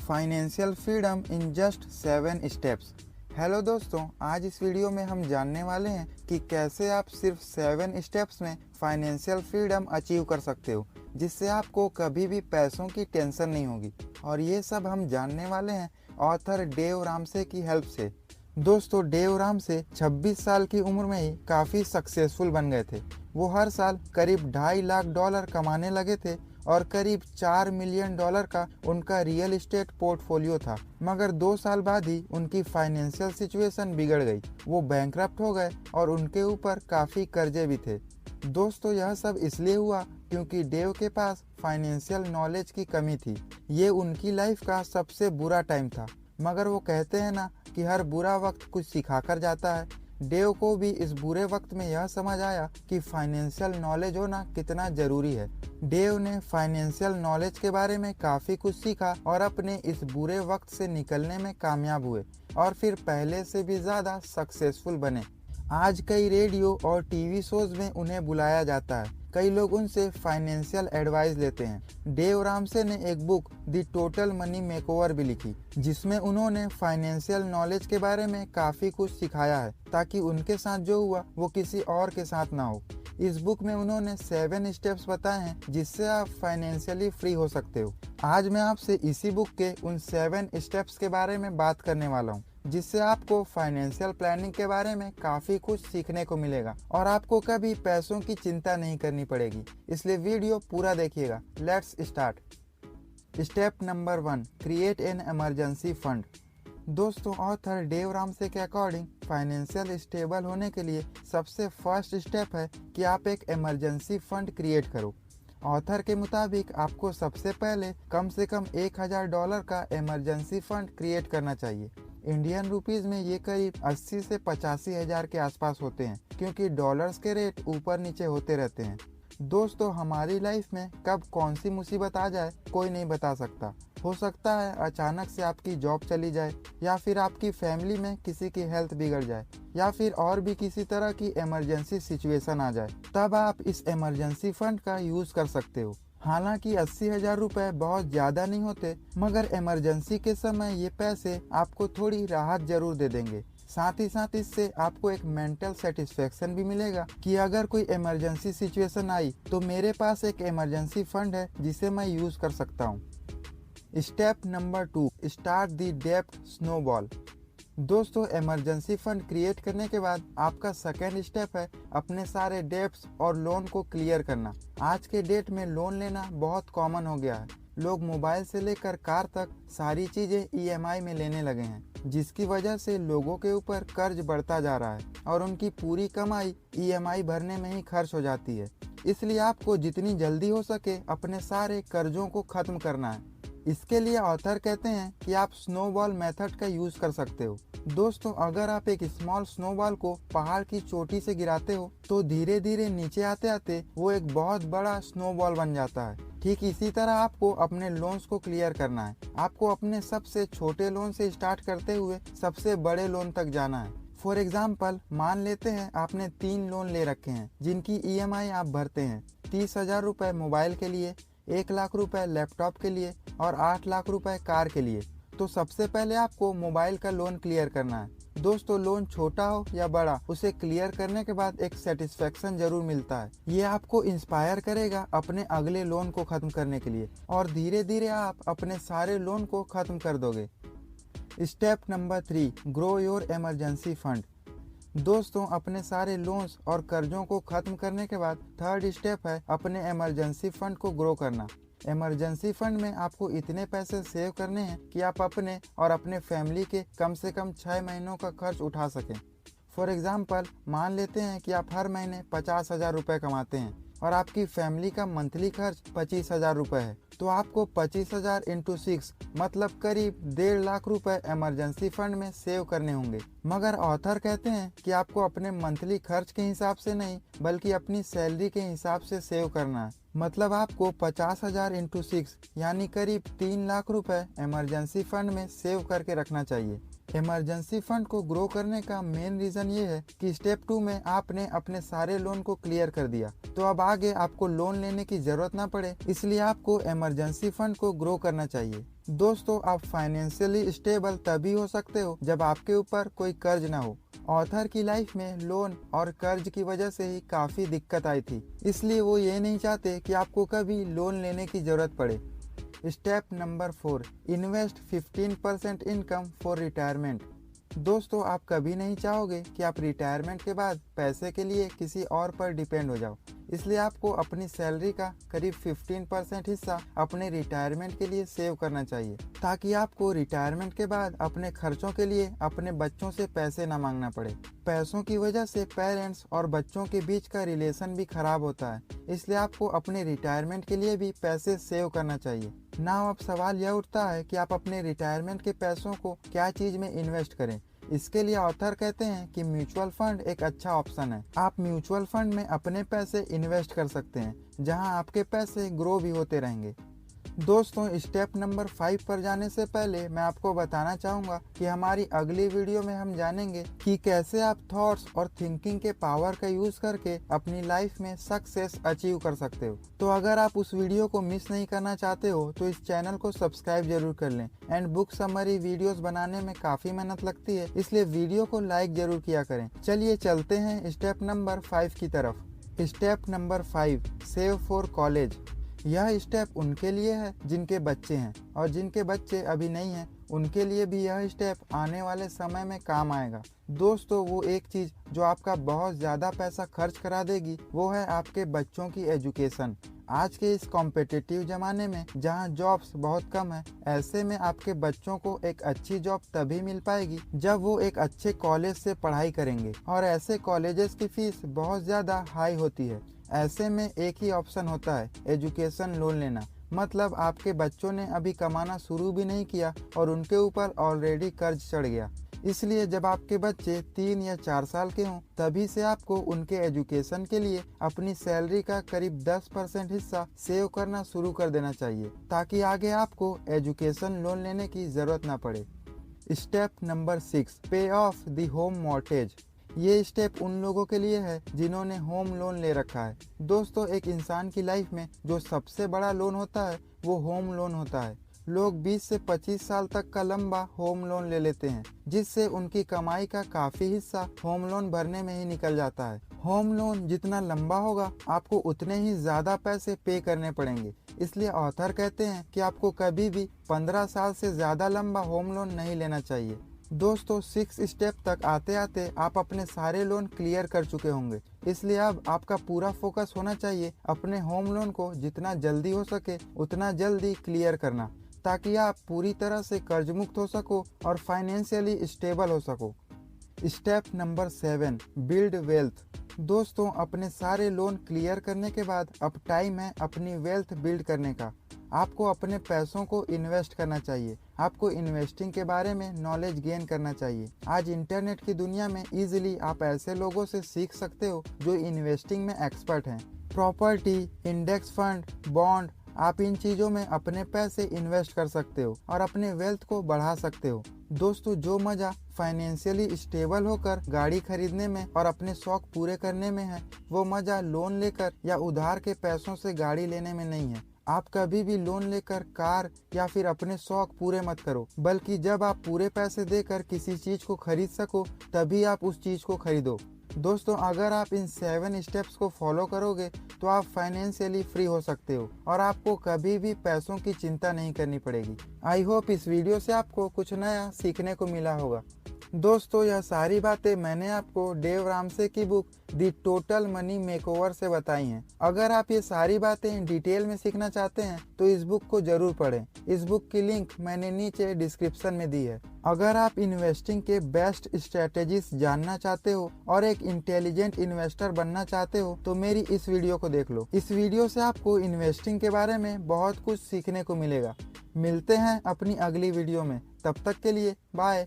Financial freedom in just 7 steps. Hello दोस्तों, आज इस वीडियो में हम जानने वाले हैं कि कैसे आप सिर्फ 7 स्टेप्स में फाइनेंशियल फ्रीडम अचीव कर सकते हो, जिससे आपको कभी भी पैसों की टेंशन नहीं होगी। और ये सब हम जानने वाले हैं ऑथर डेव रामसे की हेल्प से। दोस्तों, डेव रामसे 26 साल की उम्र में ही काफ़ी सक्सेसफुल बन गए थे। वो हर साल करीब $2.5 लाख कमाने लगे थे और करीब $4 मिलियन का उनका रियल एस्टेट पोर्टफोलियो था। मगर 2 साल बाद ही उनकी फाइनेंशियल सिचुएशन बिगड़ गई। वो बैंकरप्ट हो गए और उनके ऊपर काफ़ी कर्जे भी थे। दोस्तों, यह सब इसलिए हुआ क्योंकि डेव के पास फाइनेंशियल नॉलेज की कमी थी। ये उनकी लाइफ का सबसे बुरा टाइम था। मगर वो कहते हैं ना कि हर बुरा वक्त कुछ सिखा कर जाता है। डेव को भी इस बुरे वक्त में यह समझ आया कि फाइनेंशियल नॉलेज होना कितना ज़रूरी है। डेव ने फाइनेंशियल नॉलेज के बारे में काफ़ी कुछ सीखा और अपने इस बुरे वक्त से निकलने में कामयाब हुए और फिर पहले से भी ज़्यादा सक्सेसफुल बने। आज कई रेडियो और टीवी शोज में उन्हें बुलाया जाता है। कई लोग उनसे फाइनेंशियल एडवाइस लेते हैं। डेव रामसे ने एक book the total money makeover भी लिखी, जिसमें उन्होंने फाइनेंशियल नॉलेज के बारे में काफ़ी कुछ सिखाया है, ताकि उनके साथ जो हुआ वो किसी और के साथ ना हो। इस बुक में उन्होंने 7 स्टेप्स बताए हैं जिससे आप फाइनेंशियली फ्री हो सकते हो। आज मैं आपसे इसी बुक के उन 7 स्टेप्स के बारे में बात करने वाला हूँ, जिससे आपको फाइनेंशियल प्लानिंग के बारे में काफ़ी कुछ सीखने को मिलेगा और आपको कभी पैसों की चिंता नहीं करनी पड़ेगी। इसलिए वीडियो पूरा देखिएगा। Let's start. Step number 1, create an emergency fund. दोस्तों, ऑथर डेव रामसे के अकॉर्डिंग फाइनेंशियल स्टेबल होने के लिए सबसे फर्स्ट स्टेप है कि आप एक इमरजेंसी फंड क्रिएट करो। ऑथर के मुताबिक आपको सबसे पहले कम से कम $1,000 का इमरजेंसी फंड क्रिएट करना चाहिए। इंडियन रुपीज़ में ये करीब 80 से 85 हज़ार के आसपास होते हैं, क्योंकि डॉलर्स के रेट ऊपर नीचे होते रहते हैं। दोस्तों, हमारी लाइफ में कब कौन सी मुसीबत आ जाए कोई नहीं बता सकता। हो सकता है अचानक से आपकी जॉब चली जाए, या फिर आपकी फैमिली में किसी की हेल्थ बिगड़ जाए, या फिर और भी किसी तरह की इमरजेंसी सिचुएशन आ जाए। तब आप इस इमरजेंसी फंड का यूज़ कर सकते हो। हालांकि 80,000 रुपये बहुत ज़्यादा नहीं होते, मगर इमरजेंसी के समय ये पैसे आपको थोड़ी राहत जरूर दे देंगे। साथ ही साथ इससे आपको एक मेंटल सेटिस्फेक्शन भी मिलेगा कि अगर कोई इमरजेंसी सिचुएशन आई तो मेरे पास एक इमरजेंसी फंड है जिसे मैं यूज़ कर सकता हूँ। स्टेप नंबर 2, स्टार्ट द डेब्ट स्नोबॉल। दोस्तों, इमरजेंसी फंड क्रिएट करने के बाद आपका सेकेंड स्टेप है अपने सारे डेब्ट्स और लोन को क्लियर करना। आज के डेट में लोन लेना बहुत कॉमन हो गया है। लोग मोबाइल से लेकर कार तक सारी चीज़ें EMI में लेने लगे हैं, जिसकी वजह से लोगों के ऊपर कर्ज बढ़ता जा रहा है और उनकी पूरी कमाई EMI भरने में ही खर्च हो जाती है। इसलिए आपको जितनी जल्दी हो सके अपने सारे कर्जों को ख़त्म करना है। इसके लिए ऑथर कहते हैं कि आप स्नोबॉल मेथड का यूज़ कर सकते हो। दोस्तों, अगर आप एक स्मॉल स्नोबॉल को पहाड़ की चोटी से गिराते हो तो धीरे धीरे नीचे आते आते वो एक बहुत बड़ा स्नोबॉल बन जाता है। ठीक इसी तरह आपको अपने लोन्स को क्लियर करना है। आपको अपने सबसे छोटे लोन से स्टार्ट करते हुए सबसे बड़े लोन तक जाना है। फॉर एग्जाम्पल, मान लेते हैं आपने 3 लोन ले रखे हैं जिनकी EMI आप भरते हैं। 30,000 रुपये मोबाइल के लिए, 1 लाख रुपए लैपटॉप के लिए और 8 लाख रुपए कार के लिए। तो सबसे पहले आपको मोबाइल का लोन क्लियर करना है। दोस्तों, लोन छोटा हो या बड़ा, उसे क्लियर करने के बाद एक सेटिस्फेक्शन जरूर मिलता है। ये आपको इंस्पायर करेगा अपने अगले लोन को ख़त्म करने के लिए और धीरे धीरे आप अपने सारे लोन को ख़त्म कर दोगे। Step number 3, grow your emergency fund. दोस्तों, अपने सारे लोन्स और कर्जों को ख़त्म करने के बाद थर्ड स्टेप है अपने इमरजेंसी फंड को ग्रो करना। इमरजेंसी फंड में आपको इतने पैसे सेव करने हैं कि आप अपने और अपने फैमिली के कम से कम 6 महीनों का खर्च उठा सकें। फॉर एग्जाम्पल, मान लेते हैं कि आप हर महीने 50,000 रुपये कमाते हैं और आपकी फैमिली का मंथली खर्च 25,000 रुपये है। तो आपको 25,000 × 6 मतलब करीब 1.5 लाख रुपए इमरजेंसी फंड में सेव करने होंगे। मगर ऑथर कहते हैं कि आपको अपने मंथली खर्च के हिसाब से नहीं, बल्कि अपनी सैलरी के हिसाब से सेव करना है। मतलब आपको 50,000 × 6 यानी करीब 3 लाख रुपए इमरजेंसी फंड में सेव करके रखना चाहिए। इमरजेंसी फंड को ग्रो करने का मेन रीजन ये है कि स्टेप 2 में आपने अपने सारे लोन को क्लियर कर दिया, तो अब आगे आपको लोन लेने की जरूरत ना पड़े, इसलिए आपको इमरजेंसी फंड को ग्रो करना चाहिए। दोस्तों, आप फाइनेंशियली स्टेबल तभी हो सकते हो जब आपके ऊपर कोई कर्ज ना हो। ऑथर की लाइफ में लोन और कर्ज की वजह से ही काफी दिक्कत आई थी, इसलिए वो ये नहीं चाहते कि आपको कभी लोन लेने की जरूरत पड़े। Step number 4, invest 15% income for retirement. दोस्तों, आप कभी नहीं चाहोगे कि आप रिटायरमेंट के बाद पैसे के लिए किसी और पर डिपेंड हो जाओ, इसलिए आपको अपनी सैलरी का करीब 15% हिस्सा अपने रिटायरमेंट के लिए सेव करना चाहिए, ताकि आपको रिटायरमेंट के बाद अपने खर्चों के लिए अपने बच्चों से पैसे न मांगना पड़े। पैसों की वजह से पेरेंट्स और बच्चों के बीच का रिलेशन भी खराब होता है, इसलिए आपको अपने रिटायरमेंट के लिए भी पैसे सेव करना चाहिए। नाउ अब सवाल यह उठता है कि आप अपने रिटायरमेंट के पैसों को क्या चीज में इन्वेस्ट करें। इसके लिए ऑथर कहते हैं कि म्यूचुअल फंड एक अच्छा ऑप्शन है। आप म्यूचुअल फंड में अपने पैसे इन्वेस्ट कर सकते हैं, जहां आपके पैसे ग्रो भी होते रहेंगे। दोस्तों, स्टेप नंबर 5 पर जाने से पहले मैं आपको बताना चाहूँगा कि हमारी अगली वीडियो में हम जानेंगे कि कैसे आप थॉट्स और थिंकिंग के पावर का यूज करके अपनी लाइफ में सक्सेस अचीव कर सकते हो। तो अगर आप उस वीडियो को मिस नहीं करना चाहते हो तो इस चैनल को सब्सक्राइब जरूर कर लें। एंड बुक समरी वीडियोस बनाने में काफी मेहनत लगती है, इसलिए वीडियो को लाइक जरूर किया करें। चलिए चलते हैं स्टेप नंबर 5 की तरफ। Step number 5, save for college. यह स्टेप उनके लिए है जिनके बच्चे हैं, और जिनके बच्चे अभी नहीं हैं उनके लिए भी यह स्टेप आने वाले समय में काम आएगा। दोस्तों, वो एक चीज जो आपका बहुत ज्यादा पैसा खर्च करा देगी वो है आपके बच्चों की एजुकेशन। आज के इस कॉम्पिटिटिव जमाने में जहां जॉब्स बहुत कम है, ऐसे में आपके बच्चों को एक अच्छी जॉब तभी मिल पाएगी जब वो एक अच्छे कॉलेज से पढ़ाई करेंगे, और ऐसे कॉलेजेस की फीस बहुत ज्यादा हाई होती है। ऐसे में एक ही ऑप्शन होता है, एजुकेशन लोन लेना। मतलब आपके बच्चों ने अभी कमाना शुरू भी नहीं किया और उनके ऊपर ऑलरेडी कर्ज चढ़ गया, इसलिए जब आपके बच्चे 3 या 4 साल के हों तभी से आपको उनके एजुकेशन के लिए अपनी सैलरी का करीब 10% हिस्सा सेव करना शुरू कर देना चाहिए, ताकि आगे आपको एजुकेशन लोन लेने की जरूरत ना पड़े। स्टेप नंबर 6, पे ऑफ द होम मॉर्टगेज। ये स्टेप उन लोगों के लिए है जिन्होंने होम लोन ले रखा है। दोस्तों, एक इंसान की लाइफ में जो सबसे बड़ा लोन होता है वो होम लोन होता है। लोग 20 से 25 साल तक का लंबा होम लोन ले लेते हैं, जिससे उनकी कमाई का काफी हिस्सा होम लोन भरने में ही निकल जाता है। होम लोन जितना लंबा होगा आपको उतने ही ज्यादा पैसे पे करने पड़ेंगे, इसलिए ऑथर कहते हैं कि आपको कभी भी 15 साल से ज्यादा लंबा होम लोन नहीं लेना चाहिए। दोस्तों, 6 स्टेप तक आते आते आप अपने सारे लोन क्लियर कर चुके होंगे, इसलिए अब आपका पूरा फोकस होना चाहिए अपने होम लोन को जितना जल्दी हो सके उतना जल्दी क्लियर करना, ताकि आप पूरी तरह से कर्ज मुक्त हो सको और फाइनेंशियली स्टेबल हो सको। Step number 7, build wealth. दोस्तों, अपने सारे लोन क्लियर करने के बाद अब टाइम है अपनी वेल्थ बिल्ड करने का। आपको अपने पैसों को इन्वेस्ट करना चाहिए। आपको इन्वेस्टिंग के बारे में नॉलेज गेन करना चाहिए। आज इंटरनेट की दुनिया में इजीली आप ऐसे लोगों से सीख सकते हो जो इन्वेस्टिंग में एक्सपर्ट हैं। प्रॉपर्टी, इंडेक्स फंड, बॉन्ड, आप इन चीजों में अपने पैसे इन्वेस्ट कर सकते हो और अपने वेल्थ को बढ़ा सकते हो। दोस्तों, जो मजा फाइनेंशियली स्टेबल होकर गाड़ी खरीदने में और अपने शौक पूरे करने में है, वो मजा लोन लेकर या उधार के पैसों से गाड़ी लेने में नहीं है। आप कभी भी लोन लेकर कार या फिर अपने शौक पूरे मत करो, बल्कि जब आप पूरे पैसे देकर किसी चीज को खरीद सको तभी आप उस चीज को खरीदो। दोस्तों, अगर आप इन 7 स्टेप्स को फॉलो करोगे तो आप फाइनेंशियली फ्री हो सकते हो और आपको कभी भी पैसों की चिंता नहीं करनी पड़ेगी। आई होप इस वीडियो से आपको कुछ नया सीखने को मिला होगा। दोस्तों, यह सारी बातें मैंने आपको डेव रामसे की book the total money makeover से बताई हैं। अगर आप ये सारी बातें डिटेल में सीखना चाहते हैं तो इस बुक को जरूर पढ़ें। इस बुक की लिंक मैंने नीचे डिस्क्रिप्शन में दी है। अगर आप इन्वेस्टिंग के बेस्ट स्ट्रेटेजीज जानना चाहते हो और एक इंटेलिजेंट इन्वेस्टर बनना चाहते हो तो मेरी इस वीडियो को देख लो। इस वीडियो से आपको इन्वेस्टिंग के बारे में बहुत कुछ सीखने को मिलेगा। मिलते हैं अपनी अगली वीडियो में, तब तक के लिए बाय।